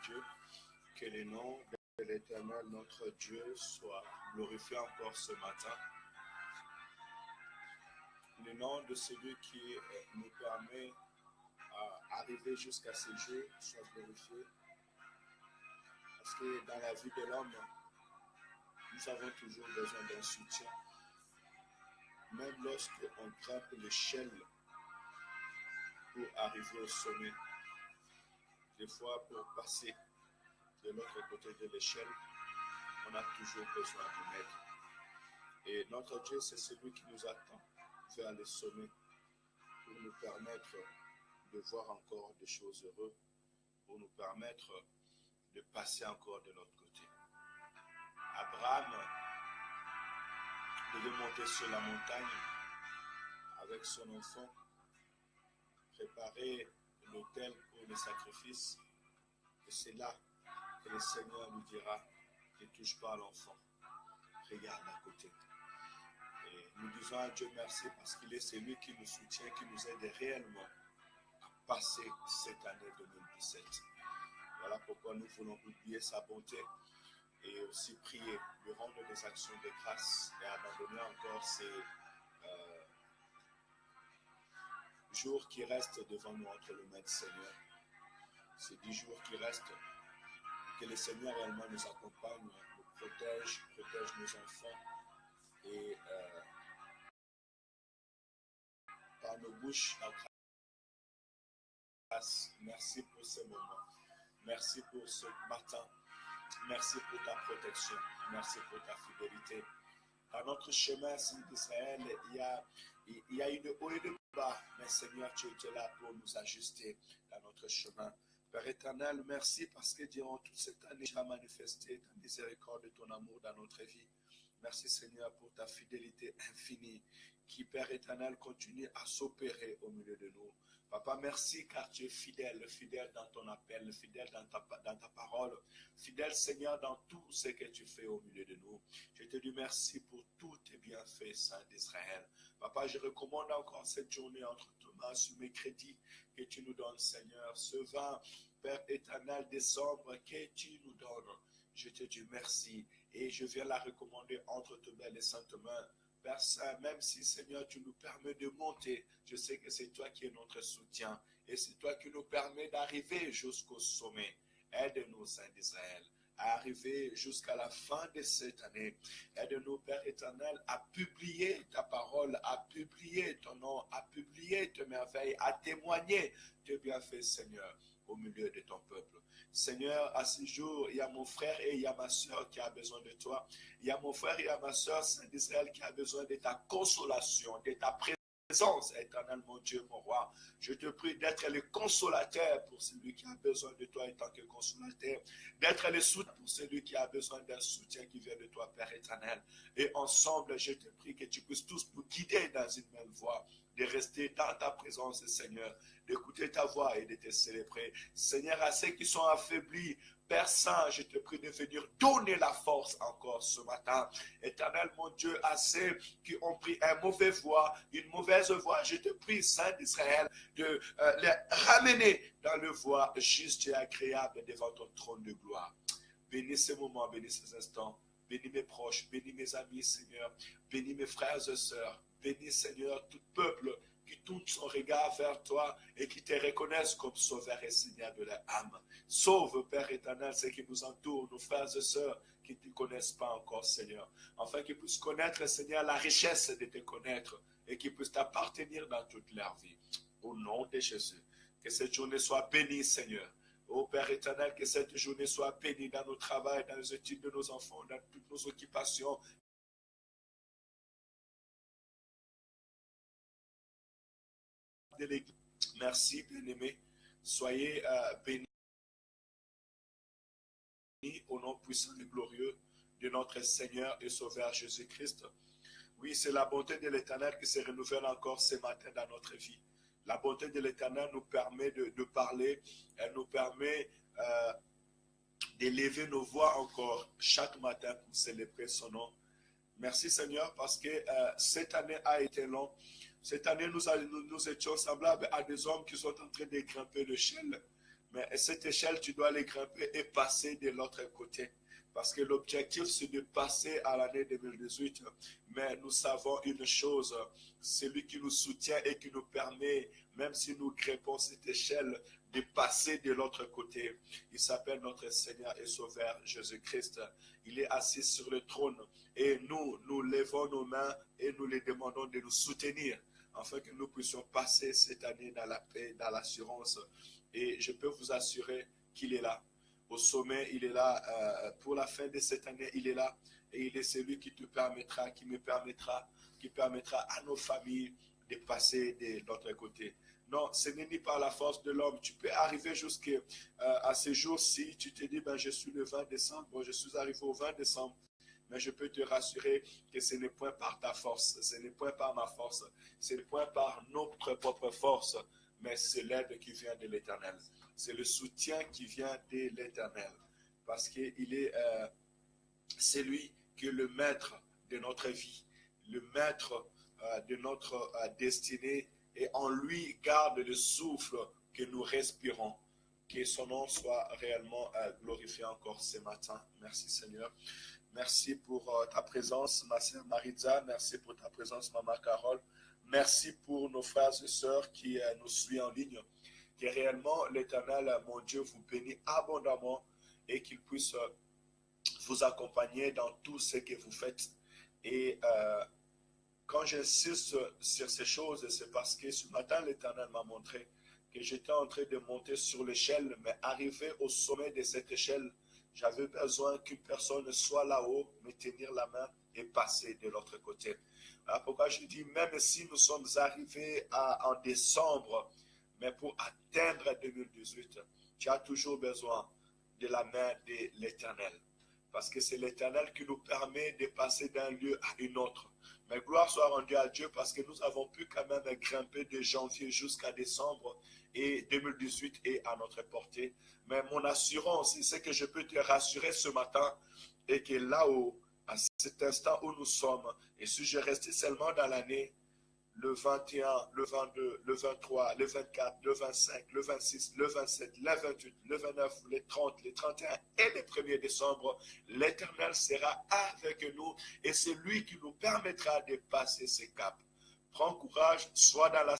Dieu. Que le nom de l'Éternel, notre Dieu, soit glorifié encore ce matin. Le nom de celui qui nous permet d'arriver jusqu'à ce jour soit glorifié. Parce que dans la vie de l'homme, nous avons toujours besoin d'un soutien. Même lorsqu'on grimpe l'échelle pour arriver au sommet, des fois pour passer de l'autre côté de l'échelle, on a toujours besoin d'une aide. Et notre Dieu, c'est celui qui nous attend vers le sommet pour nous permettre de voir encore des choses heureuses, pour nous permettre de passer encore de l'autre côté. Abraham devait monter sur la montagne avec son enfant, préparer l'autel pour le sacrifice, et c'est là que le Seigneur lui dira, ne touche pas à l'enfant, regarde à côté. Et nous disons à Dieu merci parce qu'il est celui qui nous soutient, qui nous aide réellement à passer cette année 2017. Voilà pourquoi nous voulons oublier sa bonté et aussi prier, lui rendre des actions de grâce et abandonner encore ces jours qui restent devant nous entre le Maître Seigneur. Ces 10 jours qui restent, que le Seigneur réellement nous accompagne, nous protège nos enfants et par nos bouches, en grâce. Merci pour ce moment. Merci pour ce matin. Merci pour ta protection. Merci pour ta fidélité. Dans notre chemin, Saint d'Israël, il y a une haut et de bas. Mais Seigneur, tu es là pour nous ajuster dans notre chemin. Père éternel, merci parce que durant toute cette année, tu as manifesté ta miséricorde et ton amour dans notre vie. Merci Seigneur pour ta fidélité infinie qui, Père éternel, continue à s'opérer au milieu de nous. Papa, merci car tu es fidèle, fidèle dans ton appel, fidèle dans ta parole, fidèle Seigneur dans tout ce que tu fais au milieu de nous. Je te dis merci pour tous tes bienfaits, Saint d'Israël. Papa, je recommande encore cette journée entre tes mains sur mes crédits que tu nous donnes, Seigneur. Ce 20, Père éternel, décembre que tu nous donnes. Je te dis merci et je viens la recommander entre tes belles et saintes mains. Père Saint, même si Seigneur tu nous permets de monter, je sais que c'est toi qui es notre soutien et c'est toi qui nous permets d'arriver jusqu'au sommet. Aide-nous, Saint d'Israël, à arriver jusqu'à la fin de cette année. Aide-nous, Père éternel, à publier ta parole, à publier ton nom, à publier tes merveilles, à témoigner tes bienfaits, Seigneur, au milieu de ton peuple. Seigneur, à ce jour, il y a mon frère et il y a ma soeur qui a besoin de toi. Il y a mon frère et il y a ma soeur, Saint d'Israël, qui a besoin de ta consolation, de ta présence, éternel, mon Dieu, mon roi. Je te prie d'être le consolateur pour celui qui a besoin de toi en tant que consolateur, d'être le soutien pour celui qui a besoin d'un soutien qui vient de toi, Père éternel. Et ensemble, je te prie que tu puisses tous nous guider dans une même voie, de rester dans ta présence, Seigneur, d'écouter ta voix et de te célébrer. Seigneur, à ceux qui sont affaiblis, Père Saint, je te prie de venir donner la force encore ce matin. Éternel, mon Dieu, à ceux qui ont pris une mauvaise voie, je te prie, Saint d'Israël, de les ramener dans le voie juste et agréable devant ton trône de gloire. Bénis ces moments, bénis ces instants, bénis mes proches, bénis mes amis, Seigneur, bénis mes frères et sœurs, bénis, Seigneur, tout peuple qui tourne son regard vers toi et qui te reconnaissent comme sauveur et Seigneur de leur âme. Sauve, Père éternel, ceux qui nous entourent, nos frères et sœurs qui ne te connaissent pas encore, Seigneur. Afin qu'ils puissent connaître, Seigneur, la richesse de te connaître et qu'ils puissent t'appartenir dans toute leur vie. Au nom de Jésus, que cette journée soit bénie, Seigneur. Ô Père éternel, que cette journée soit bénie dans nos travaux, dans les études de nos enfants, dans toutes nos occupations. De l'Église. Merci, bien-aimés. Soyez bénis au nom puissant et glorieux de notre Seigneur et Sauveur Jésus-Christ. Oui, c'est la bonté de l'Éternel qui se renouvelle encore ce matin dans notre vie. La bonté de l'Éternel nous permet de parler, elle nous permet d'élever nos voix encore chaque matin pour célébrer son nom. Merci Seigneur parce que cette année a été longue. Cette année, nous étions semblables à des hommes qui sont en train de grimper l'échelle. Mais cette échelle, tu dois les grimper et passer de l'autre côté. Parce que l'objectif, c'est de passer à l'année 2018. Mais nous savons une chose, celui qui nous soutient et qui nous permet, même si nous grimpons cette échelle, de passer de l'autre côté. Il s'appelle notre Seigneur et Sauveur Jésus-Christ. Il est assis sur le trône. Et nous levons nos mains et nous les demandons de nous soutenir afin que nous puissions passer cette année dans la paix, dans l'assurance. Et je peux vous assurer qu'il est là. Au sommet, il est là. Pour la fin de cette année, il est là. Et il est celui qui te permettra, qui me permettra, qui permettra à nos familles de passer de l'autre côté. Non, ce n'est ni par la force de l'homme. Tu peux arriver jusqu'à ce jour-ci. Tu te dis, ben, je suis le 20 décembre. Bon, je suis arrivé au 20 décembre. Mais je peux te rassurer que ce n'est point par ta force, ce n'est point par ma force, ce n'est point par notre propre force, mais c'est l'aide qui vient de l'Éternel. C'est le soutien qui vient de l'Éternel. Parce qu'il est celui qui est le maître de notre vie, le maître de notre destinée, et en lui garde le souffle que nous respirons. Que son nom soit réellement glorifié encore ce matin. Merci Seigneur. Merci pour ta présence, ma sœur Maritza. Merci pour ta présence, maman Carole. Merci pour nos frères et sœurs qui nous suivent en ligne. Que réellement l'Éternel, mon Dieu, vous bénisse abondamment et qu'il puisse vous accompagner dans tout ce que vous faites. Et quand j'insiste sur ces choses, c'est parce que ce matin, l'Éternel m'a montré que j'étais en train de monter sur l'échelle, mais arrivé au sommet de cette échelle, j'avais besoin qu'une personne soit là-haut, me tenir la main et passer de l'autre côté. Alors pourquoi je dis, même si nous sommes arrivés en décembre, mais pour atteindre 2018, tu as toujours besoin de la main de l'Éternel. Parce que c'est l'Éternel qui nous permet de passer d'un lieu à un autre. Mais gloire soit rendue à Dieu parce que nous avons pu quand même grimper de janvier jusqu'à décembre et 2018 est à notre portée. Mais mon assurance, c'est que je peux te rassurer ce matin et que là-haut, à cet instant où nous sommes, et si je restais seulement dans l'année, le 21, le 22, le 23, le 24, le 25, le 26, le 27, le 28, le 29, le 30, le 31 et le 1er décembre, l'Éternel sera avec nous et c'est lui qui nous permettra de passer ces caps. Prends courage, sois dans la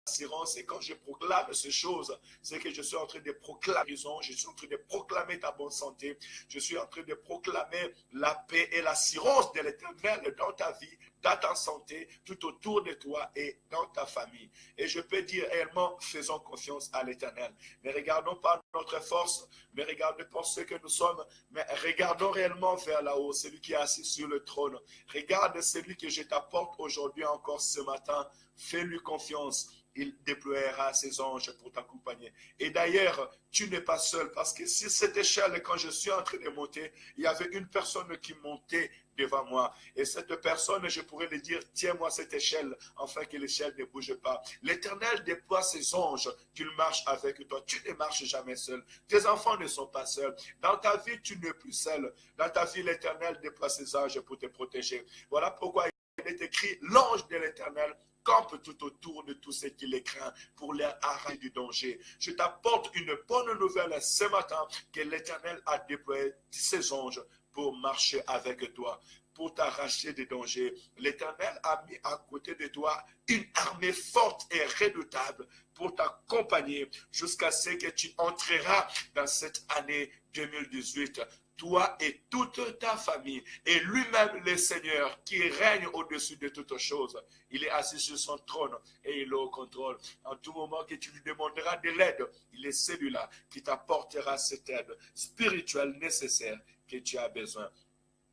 assurance, et quand je proclame ces choses, c'est que je suis en train de proclamer, je suis en train de proclamer ta bonne santé, je suis en train de proclamer la paix et l'assurance de l'Éternel dans ta vie, dans ta santé, tout autour de toi et dans ta famille. Et je peux dire réellement, faisons confiance à l'Éternel. Ne regardons pas notre force, ne regardons pas ce que nous sommes, mais regardons réellement vers là-haut, celui qui est assis sur le trône. Regarde celui que je t'apporte aujourd'hui encore ce matin. Fais-lui confiance. Il déploiera ses anges pour t'accompagner. Et d'ailleurs, tu n'es pas seul, parce que sur cette échelle, quand je suis en train de monter, il y avait une personne qui montait devant moi. Et cette personne, je pourrais lui dire, tiens-moi cette échelle, afin que l'échelle ne bouge pas. L'Éternel déploie ses anges, qu'il marche avec toi. Tu ne marches jamais seul. Tes enfants ne sont pas seuls. Dans ta vie, tu n'es plus seul. Dans ta vie, l'Éternel déploie ses anges pour te protéger. Voilà pourquoi il est écrit, l'ange de l'Éternel campe tout autour de tous ceux qui les craignent pour les arracher du danger. Je t'apporte une bonne nouvelle ce matin que l'Éternel a déployé ses anges pour marcher avec toi, pour t'arracher des dangers. L'Éternel a mis à côté de toi une armée forte et redoutable pour t'accompagner jusqu'à ce que tu entreras dans cette année 2018. Toi et toute ta famille, et lui-même le Seigneur qui règne au-dessus de toutes choses. Il est assis sur son trône et il est au contrôle. En tout moment que tu lui demanderas de l'aide, il est celui-là qui t'apportera cette aide spirituelle nécessaire que tu as besoin.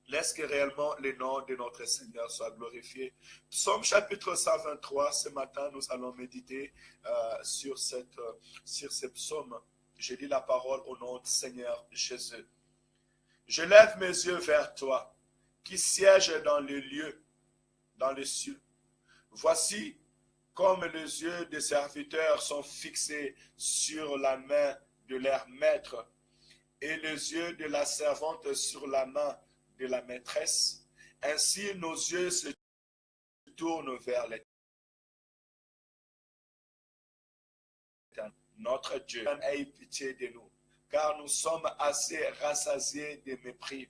Laisse que réellement le nom de notre Seigneur soit glorifié. Psaume chapitre 123, ce matin nous allons méditer sur ce psaume. Je lis la parole au nom du Seigneur Jésus. Je lève mes yeux vers toi, qui sièges dans le lieu, dans les cieux. Voici comme les yeux des serviteurs sont fixés sur la main de leur maître, et les yeux de la servante sur la main de la maîtresse. Ainsi nos yeux se tournent vers l'Éternel, notre Dieu, aie pitié de nous, car nous sommes assez rassasiés de mépris.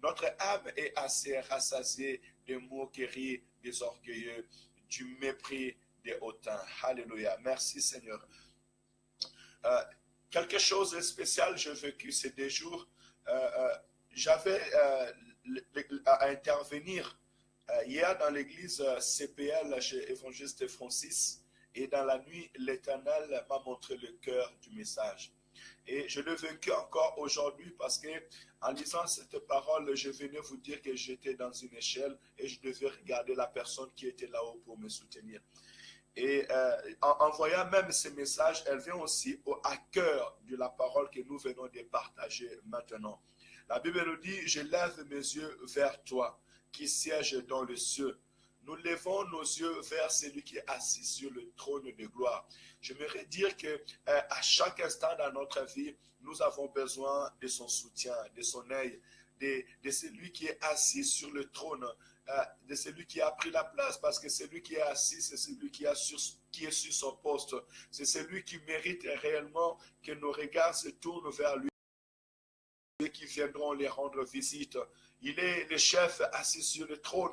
Notre âme est assez rassasiée des moqueries des orgueilleux, du mépris des hautains. Alléluia. Merci Seigneur. Quelque chose de spécial j'ai vécu ces 2 jours. J'avais à intervenir hier dans l'église CPL chez Évangéliste Francis, et dans la nuit, l'Éternel m'a montré le cœur du message. Et je l'ai vécu encore aujourd'hui parce que en lisant cette parole, je venais vous dire que j'étais dans une échelle et je devais regarder la personne qui était là-haut pour me soutenir. Et en voyant même ces messages, elle vient aussi à cœur de la parole que nous venons de partager maintenant. La Bible nous dit, je lève mes yeux vers toi, qui siège dans le ciel. Nous levons nos yeux vers celui qui est assis sur le trône de gloire. J'aimerais dire que à chaque instant dans notre vie, nous avons besoin de son soutien, de son aide, de celui qui est assis sur le trône, de celui qui a pris la place, parce que celui qui est assis, c'est celui qui est sur son poste. C'est celui qui mérite réellement que nos regards se tournent vers lui et qui viendront les rendre visite. Il est le chef assis sur le trône.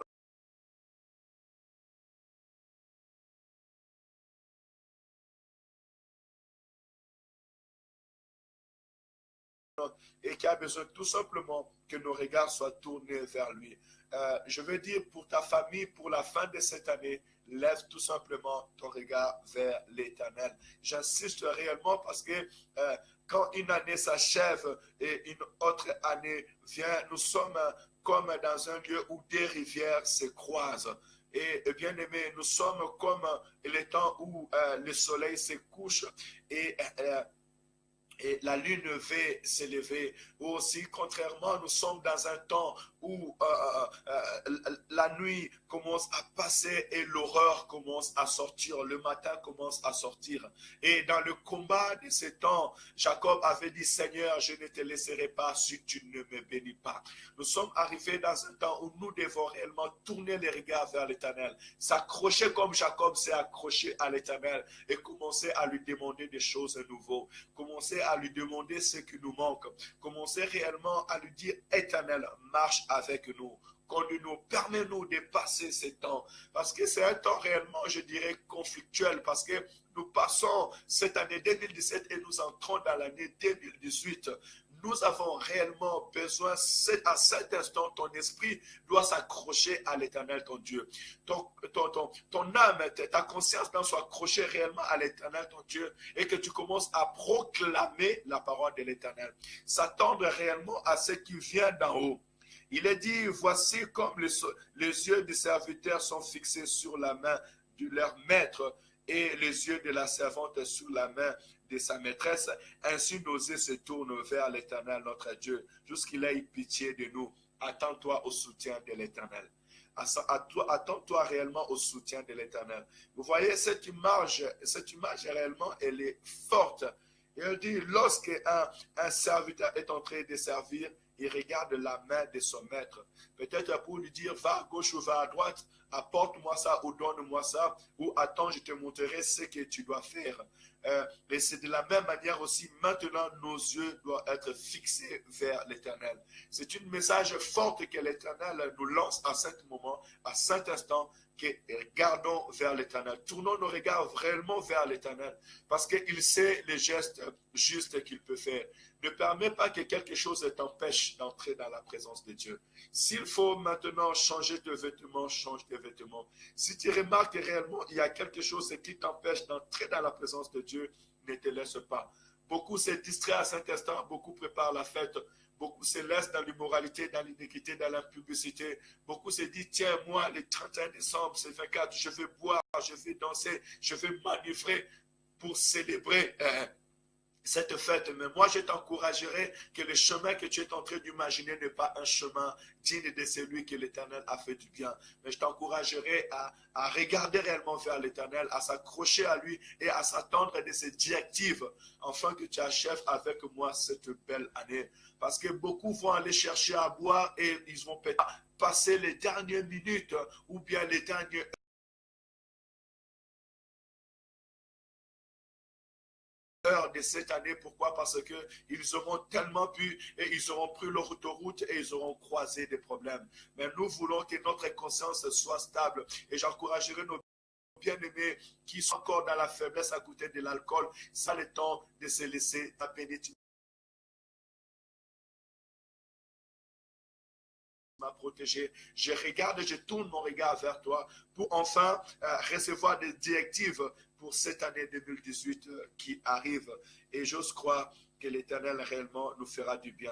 Et qui a besoin tout simplement que nos regards soient tournés vers lui. Je veux dire pour ta famille, pour la fin de cette année, lève tout simplement ton regard vers l'Éternel. J'insiste réellement parce que quand une année s'achève et une autre année vient, nous sommes comme dans un lieu où 2 rivières se croisent. Et bien aimé, nous sommes comme le temps où le soleil se couche et la lune veut s'élever. Ou aussi, contrairement, nous sommes dans un temps où la nuit commence à passer et l'horreur commence à sortir, le matin commence à sortir. Et dans le combat de ces temps, Jacob avait dit, Seigneur, je ne te laisserai pas si tu ne me bénis pas. Nous sommes arrivés dans un temps où nous devons réellement tourner les regards vers l'Éternel, s'accrocher comme Jacob s'est accroché à l'Éternel et commencer à lui demander des choses nouvelles, commencer à lui demander ce qui nous manque, commencer réellement à lui dire, Éternel, marche avec nous, conduis-nous, permets-nous de passer ces temps, parce que c'est un temps réellement, je dirais, conflictuel, parce que nous passons cette année 2017 et nous entrons dans l'année 2018. Nous avons réellement besoin, à cet instant, ton esprit doit s'accrocher à l'Éternel, ton Dieu. Ton âme, ta conscience doit s'accrocher réellement à l'Éternel, ton Dieu, et que tu commences à proclamer la parole de l'Éternel. S'attendre réellement à ce qui vient d'en haut. Il est dit, voici comme les yeux des serviteurs sont fixés sur la main de leur maître et les yeux de la servante sur la main de sa maîtresse, ainsi nos yeux se tournent vers l'Éternel, notre Dieu, jusqu'il ait pitié de nous. Attends-toi au soutien de l'Éternel. Attends-toi réellement au soutien de l'Éternel. Vous voyez, cette image réellement, elle est forte. Et elle dit, lorsque un serviteur est en train de servir, il regarde la main de son maître. Peut-être pour lui dire, va à gauche ou va à droite, apporte-moi ça ou donne-moi ça, ou attends, je te montrerai ce que tu dois faire. Et c'est de la même manière aussi, maintenant, nos yeux doivent être fixés vers l'Éternel. C'est un message fort que l'Éternel nous lance à cet moment, à cet instant, que regardons vers l'Éternel. Tournons nos regards réellement vers l'Éternel, parce qu'il sait les gestes justes qu'il peut faire. Ne permets pas que quelque chose t'empêche d'entrer dans la présence de Dieu. S'il faut maintenant changer de vêtements, change de vêtements. Si tu remarques réellement il y a quelque chose qui t'empêche d'entrer dans la présence de Dieu, ne te laisse pas. Beaucoup se distraient à cet instant, beaucoup préparent la fête, beaucoup se laissent dans l'immoralité, dans l'iniquité, dans l'impudicité. Beaucoup se disent, tiens, moi, le 31 décembre, c'est 24, je vais boire, je vais danser, je vais manœuvrer pour célébrer cette fête. Mais moi, je t'encouragerai que le chemin que tu es en train d'imaginer n'est pas un chemin digne de celui que l'Éternel a fait du bien. Mais je t'encouragerai à regarder réellement vers l'Éternel, à s'accrocher à lui et à s'attendre de ses directives, afin que tu achèves avec moi cette belle année. Parce que beaucoup vont aller chercher à boire et ils vont peut-être passer les dernières minutes ou bien les dernières heure de cette année. Pourquoi? Parce qu'ils auront tellement pu et ils auront pris leur autoroute et ils auront croisé des problèmes. Mais nous voulons que notre conscience soit stable et j'encouragerai nos bien-aimés qui sont encore dans la faiblesse à côté de l'alcool, ça le temps de se laisser taper. M'a protégé. Je regarde, je tourne mon regard vers toi pour enfin recevoir des directives pour cette année 2018 qui arrive. Et j'ose croire que l'Éternel réellement nous fera du bien.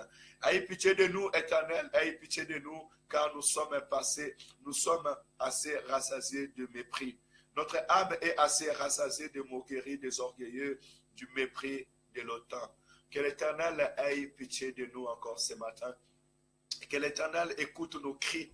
Aie pitié de nous, Éternel, aie pitié de nous, car nous sommes passés, nous sommes assez rassasiés de mépris. Notre âme est assez rassasiée de moqueries, des orgueilleux, du mépris de l'OTAN. Que l'Éternel ait pitié de nous encore ce matin. Que l'Éternel écoute nos cris,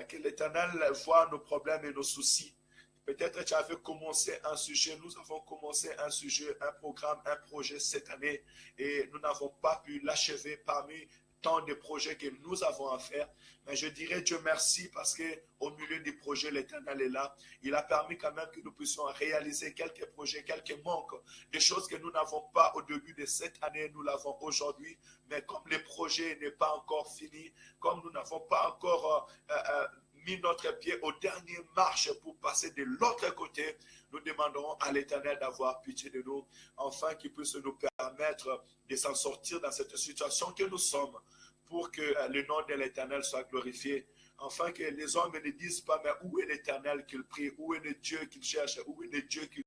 que l'Éternel voit nos problèmes et nos soucis. Peut-être tu avais commencé un sujet, nous avons commencé un sujet, un programme, un projet cette année et nous n'avons pas pu l'achever parmi tant de projets que nous avons à faire. Mais je dirais Dieu merci parce qu'au milieu des projets, l'Éternel est là. Il a permis quand même que nous puissions réaliser quelques projets, quelques manques, des choses que nous n'avons pas au début de cette année, nous l'avons aujourd'hui. Mais comme le projet n'est pas encore fini, comme nous n'avons pas encore mis notre pied aux dernières marches pour passer de l'autre côté, nous demanderons à l'Éternel d'avoir pitié de nous, afin qu'il puisse nous permettre de s'en sortir dans cette situation que nous sommes, pour que le nom de l'Éternel soit glorifié, afin que les hommes ne disent pas, mais où est l'Éternel qu'il prie, où est le Dieu qu'il cherche, où est le Dieu qu'il